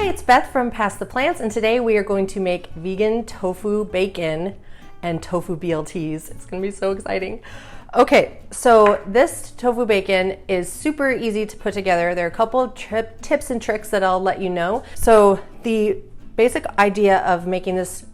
it's Beth from Past the Plants, and today we are going to make vegan tofu bacon and tofu BLTs. It's gonna be so exciting. Okay, so this tofu bacon is super easy to put together. There are a couple of tips and tricks that I'll let you know. So the basic idea of making this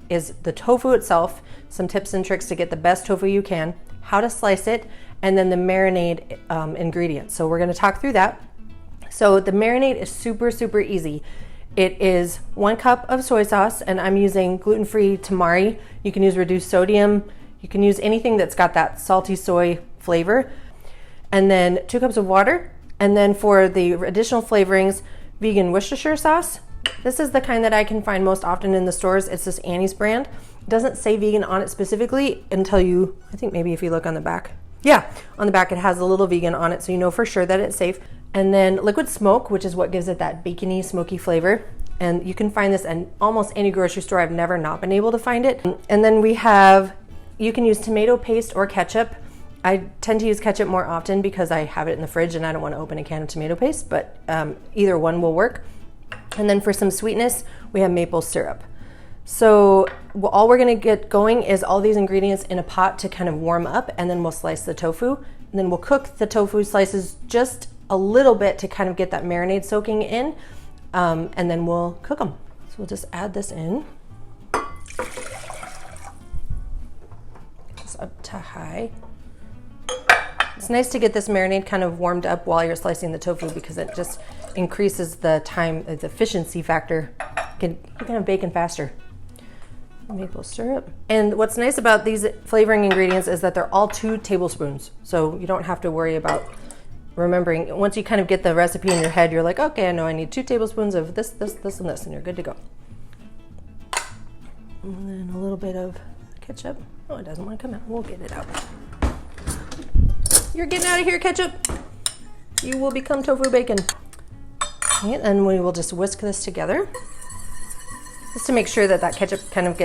is the tofu itself, some tips and tricks to get the best tofu you can, how to slice it, and then the marinade ingredients. So we're gonna talk through that. So the marinade is super easy. It is 1 cup of soy sauce, and I'm using gluten-free tamari. You can use reduced sodium. You can use anything that's got that salty soy flavor. And then 2 cups of water. And then for the additional flavorings, vegan Worcestershire sauce. This is the kind that I can find most often in the stores. It's this Annie's brand. It doesn't say vegan on it specifically until you, I think maybe if you look on the back. Yeah, on the back it has a little vegan on it, so you know for sure that it's safe. And then liquid smoke, which is what gives it that bacony, smoky flavor. And you can find this in almost any grocery store. I've never not been able to find it. And then we have, you can use tomato paste or ketchup. I tend to use ketchup more often because I have it in the fridge and I don't want to open a can of tomato paste, but either one will work. And then for some sweetness, we have maple syrup. So all we're gonna get going is all these ingredients in a pot to kind of warm up, and then we'll slice the tofu. And then we'll cook the tofu slices just a little bit to kind of get that marinade soaking in, and then we'll cook them. So we'll just add this in. Get this up to high. It's nice to get this marinade kind of warmed up while you're slicing the tofu because it just increases the time, the efficiency factor. You can have bacon faster. Maple syrup. And what's nice about these flavoring ingredients is that they're all 2 tablespoons. So you don't have to worry about remembering. Once you kind of get the recipe in your head, you're like, okay, I know I need 2 tablespoons of this, and this, and you're good to go. And then a little bit of ketchup. Oh, it doesn't want to come out. We'll get it out. You're getting out of here, ketchup. You will become tofu bacon. Okay, and we will just whisk this together. Just to make sure that that ketchup kind of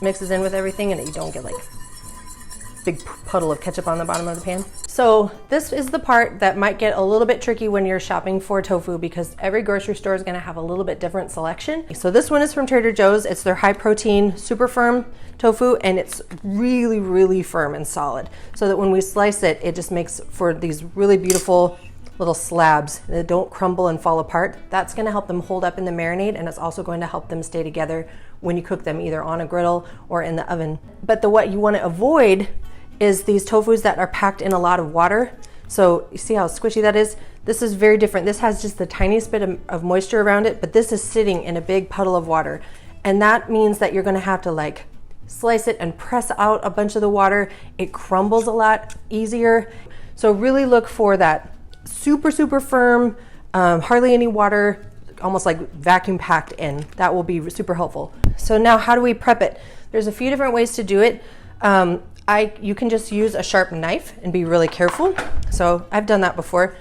mixes in with everything and that you don't get like a big puddle of ketchup on the bottom of the pan. So this is the part that might get a little bit tricky when you're shopping for tofu because every grocery store is gonna have a little bit different selection. So this one is from Trader Joe's. It's their high protein, super firm tofu, and it's really firm and solid. So that when we slice it, it just makes for these really beautiful little slabs that don't crumble and fall apart. That's gonna help them hold up in the marinade, and it's also going to help them stay together when you cook them either on a griddle or in the oven. But what you wanna avoid is these tofus that are packed in a lot of water. So you see how squishy that is? This is very different. This has just the tiniest bit of moisture around it, but this is sitting in a big puddle of water. And that means that you're gonna have to like slice it and press out a bunch of the water. It crumbles a lot easier. So really look for that super firm, hardly any water, almost like vacuum packed in. That will be super helpful. So now how do we prep it? There's a few different ways to do it. You can just use a sharp knife and be really careful. So I've done that before.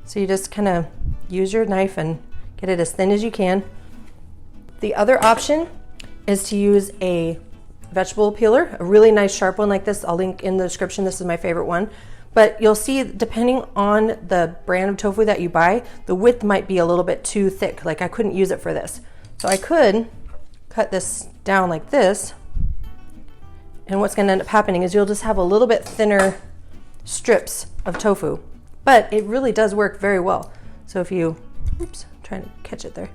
So you just kind of use your knife and get it as thin as you can. The other option is to use a vegetable peeler, a really nice sharp one like this. I'll link in the description. This is my favorite one. But you'll see, depending on the brand of tofu that you buy, the width might be a little bit too thick. Like I couldn't use it for this. So I could cut this down like this. And what's gonna end up happening is you'll just have a little bit thinner strips of tofu. But it really does work very well. So if you, oops, I'm trying to catch it there.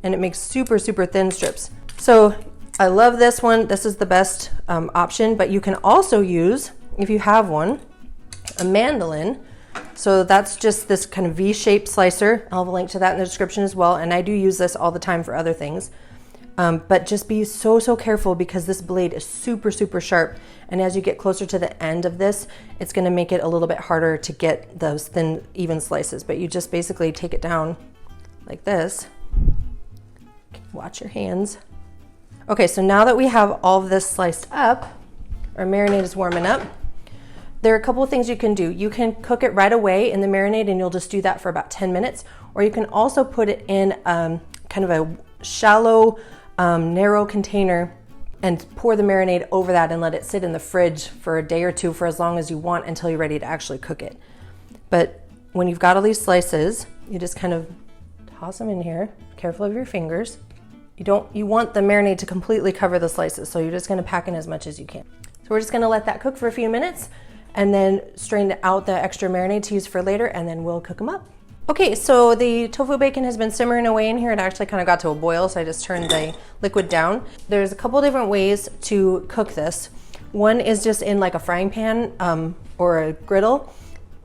And it makes super thin strips. So I love this one. This is the best option, but you can also use, if you have one, a mandolin. So that's just this kind of V-shaped slicer. I'll have a link to that in the description as well. And I do use this all the time for other things. But just be so careful because this blade is super sharp. And as you get closer to the end of this, it's gonna make it a little bit harder to get those thin, even slices. But you just basically take it down like this. Watch your hands. Okay, so now that we have all of this sliced up, our marinade is warming up. There are a couple of things you can do. You can cook it right away in the marinade and you'll just do that for about 10 minutes. Or you can also put it in kind of a shallow, narrow container and pour the marinade over that and let it sit in the fridge for a day or two for as long as you want until you're ready to actually cook it. But when you've got all these slices, you just kind of toss them in here. Careful of your fingers. You want the marinade to completely cover the slices, so you're just gonna pack in as much as you can. So we're just gonna let that cook for a few minutes and then strain out the extra marinade to use for later, and then we'll cook them up. Okay, so the tofu bacon has been simmering away in here. It actually kind of got to a boil, so I just turned the liquid down. There's a couple different ways to cook this. One is just in like a frying pan or a griddle.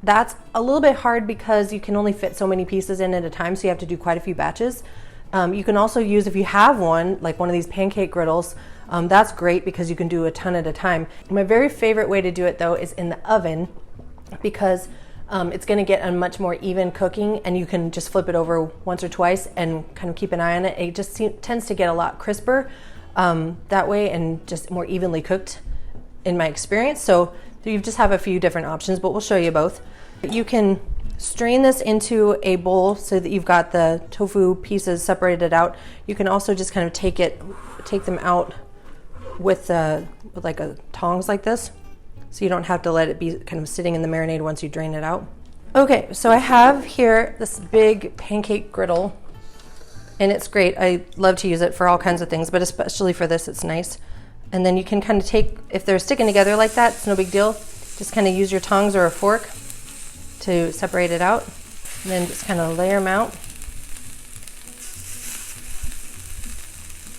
That's a little bit hard because you can only fit so many pieces in at a time, so you have to do quite a few batches. You can also use, if you have one, like one of these pancake griddles, that's great because you can do a ton at a time. My very favorite way to do it though is in the oven, because it's gonna get a much more even cooking, and you can just flip it over once or twice and kind of keep an eye on it. It just tends to get a lot crisper that way, and just more evenly cooked in my experience. So you just have a few different options, but we'll show you both. You can strain this into a bowl so that you've got the tofu pieces separated out. You can also just kind of take them out with like a tongs like this, so you don't have to let it be kind of sitting in the marinade once you drain it out. Okay, so I have here this big pancake griddle, and it's great. I love to use it for all kinds of things, but especially for this, it's nice. And then you can kind of take, if they're sticking together like that, it's no big deal. Just kind of use your tongs or a fork to separate it out, and then just kind of layer them out.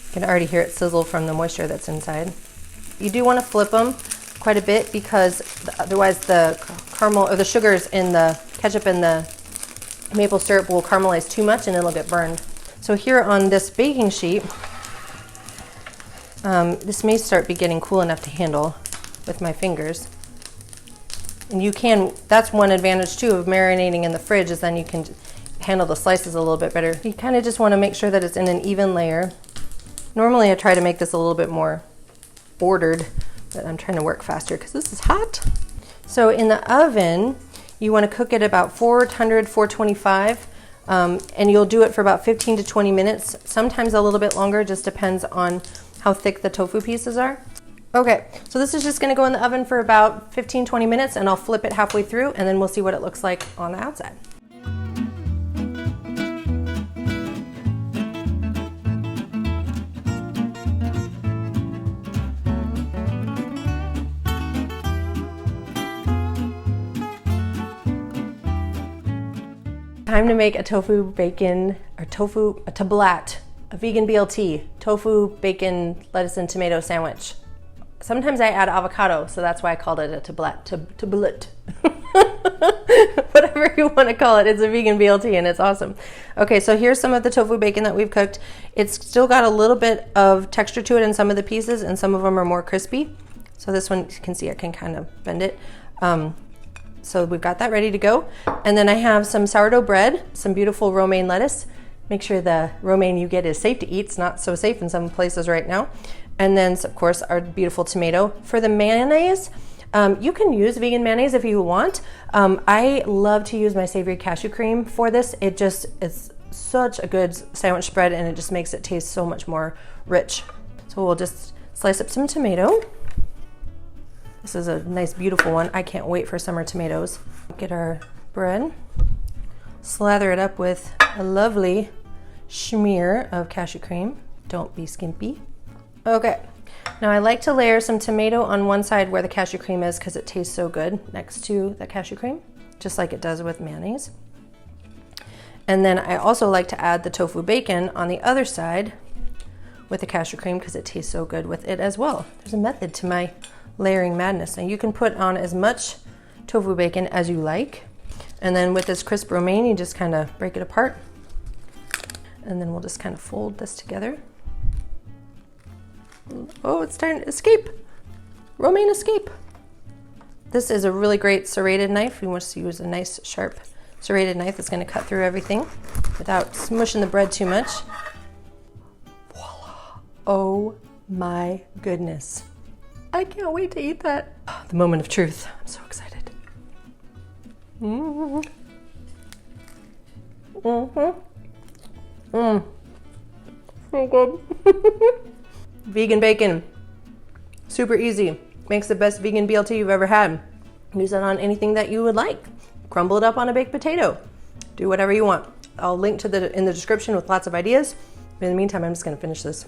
You can already hear it sizzle from the moisture that's inside. You do want to flip them quite a bit, because otherwise the caramel or the sugars in the ketchup and the maple syrup will caramelize too much and it'll get burned. So here on this baking sheet, this may start getting cool enough to handle with my fingers. And you can, that's one advantage too of marinating in the fridge, is then you can handle the slices a little bit better. You kind of just want to make sure that it's in an even layer. Normally I try to make this a little bit more ordered, but I'm trying to work faster because this is hot. So in the oven, you want to cook it about 400, 425, and you'll do it for about 15 to 20 minutes, sometimes a little bit longer, just depends on how thick the tofu pieces are. Okay, so this is just gonna go in the oven for about 15, 20 minutes, and I'll flip it halfway through, and then we'll see what it looks like on the outside. Time to make a tofu bacon, or a tablat, a vegan BLT, tofu, bacon, lettuce, and tomato sandwich. Sometimes I add avocado, so that's why I called it a tablat. Whatever you want to call it, it's a vegan BLT and it's awesome. Okay, so here's some of the tofu bacon that we've cooked. It's still got a little bit of texture to it in some of the pieces, and some of them are more crispy. So this one, you can see I can kind of bend it. So we've got that ready to go. And then I have some sourdough bread, some beautiful romaine lettuce. Make sure the romaine you get is safe to eat. It's not so safe in some places right now. And then, of course, our beautiful tomato. For the mayonnaise, you can use vegan mayonnaise if you want. I love to use my savory cashew cream for this. It's such a good sandwich spread, and it just makes it taste so much more rich. So we'll just slice up some tomato. This is a nice, beautiful one. I can't wait for summer tomatoes. Get our bread, slather it up with a lovely smear of cashew cream. Don't be skimpy. Okay, now I like to layer some tomato on one side where the cashew cream is, because it tastes so good next to the cashew cream, just like it does with mayonnaise. And then I also like to add the tofu bacon on the other side with the cashew cream, because it tastes so good with it as well. There's a method to my layering madness. And you can put on as much tofu bacon as you like. And then with this crisp romaine, you just kind of break it apart. And then we'll just kind of fold this together. Oh, it's starting to escape. Romaine escape. This is a really great serrated knife. We want to use a nice sharp serrated knife that's going to cut through everything without smushing the bread too much. Voila. Oh my goodness. I can't wait to eat that. Oh, the moment of truth. I'm so excited. Mm-hmm. Mm-hmm. Mm. So good. Vegan bacon. Super easy. Makes the best vegan BLT you've ever had. Use it on anything that you would like. Crumble it up on a baked potato. Do whatever you want. I'll link to in the description with lots of ideas. But in the meantime, I'm just gonna finish this.